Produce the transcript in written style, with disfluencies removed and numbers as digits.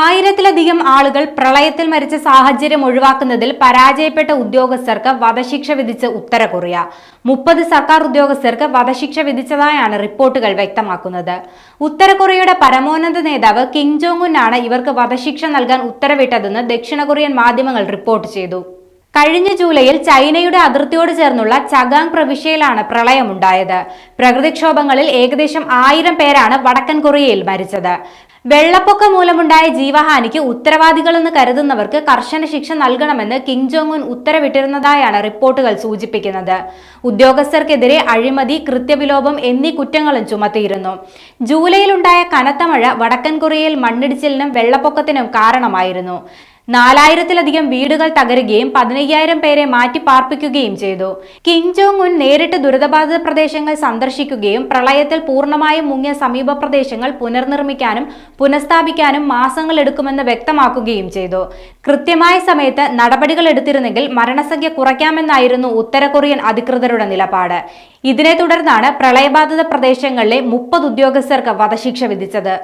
ആയിരത്തിലധികം ആളുകൾ പ്രളയത്തിൽ മരിച്ച സാഹചര്യം ഒഴിവാക്കുന്നതിൽ പരാജയപ്പെട്ട ഉദ്യോഗസ്ഥർക്ക് വധശിക്ഷ വിധിച്ച് ഉത്തര കൊറിയ. 30 സർക്കാർ ഉദ്യോഗസ്ഥർക്ക് വധശിക്ഷ വിധിച്ചതായാണ് റിപ്പോർട്ടുകൾ വ്യക്തമാക്കുന്നത്. ഉത്തര കൊറിയയുടെ പരമോന്നത നേതാവ് കിം ജോങ് ഉൻ ആണ് ഇവർക്ക് വധശിക്ഷ നൽകാൻ ഉത്തരവിട്ടതെന്ന് ദക്ഷിണ കൊറിയൻ മാധ്യമങ്ങൾ റിപ്പോർട്ട് ചെയ്തു. കഴിഞ്ഞ ജൂലൈയിൽ ചൈനയുടെ അതിർത്തിയോട് ചേർന്നുള്ള ചഗാങ് പ്രവിശ്യയിലാണ് പ്രളയമുണ്ടായത്. പ്രകൃതിക്ഷോഭങ്ങളിൽ ഏകദേശം 1000 പേരാണ് വടക്കൻ കൊറിയയിൽ മരിച്ചത്. വെള്ളപ്പൊക്കം മൂലമുണ്ടായ ജീവഹാനിക്ക് ഉത്തരവാദികളെന്ന് കരുതുന്നവർക്ക് കർശന ശിക്ഷ നൽകണമെന്ന് കിം ജോങ് ഉൻ ഉത്തരവിട്ടിരുന്നതായാണ് റിപ്പോർട്ടുകൾ സൂചിപ്പിക്കുന്നത്. ഉദ്യോഗസ്ഥർക്കെതിരെ അഴിമതി, കൃത്യവിലോപം എന്നീ കുറ്റങ്ങളും ചുമത്തിയിരുന്നു. ജൂലൈയിലുണ്ടായ കനത്ത മഴ വടക്കൻ കൊറിയയിൽ മണ്ണിടിച്ചിലിനും വെള്ളപ്പൊക്കത്തിനും കാരണമായിരുന്നു. 4000-ലധികം വീടുകൾ തകരുകയും 15,000 പേരെ മാറ്റിപ്പാർപ്പിക്കുകയും ചെയ്തു. കിം ജോങ് ഉൻ നേരിട്ട് ദുരിതബാധിത പ്രദേശങ്ങൾ സന്ദർശിക്കുകയും പ്രളയത്തിൽ പൂർണ്ണമായും മുങ്ങിയ സമീപ പ്രദേശങ്ങൾ പുനർനിർമ്മിക്കാനും പുനഃസ്ഥാപിക്കാനും മാസങ്ങൾ എടുക്കുമെന്ന് വ്യക്തമാക്കുകയും ചെയ്തു. കൃത്യമായ സമയത്ത് നടപടികൾ എടുത്തിരുന്നെങ്കിൽ മരണസംഖ്യ കുറയ്ക്കാമെന്നായിരുന്നു ഉത്തര കൊറിയൻ അധികൃതരുടെ നിലപാട്. ഇതിനെ തുടർന്നാണ് പ്രളയബാധിത പ്രദേശങ്ങളിലെ 30 ഉദ്യോഗസ്ഥർക്ക് വധശിക്ഷ വിധിച്ചത്.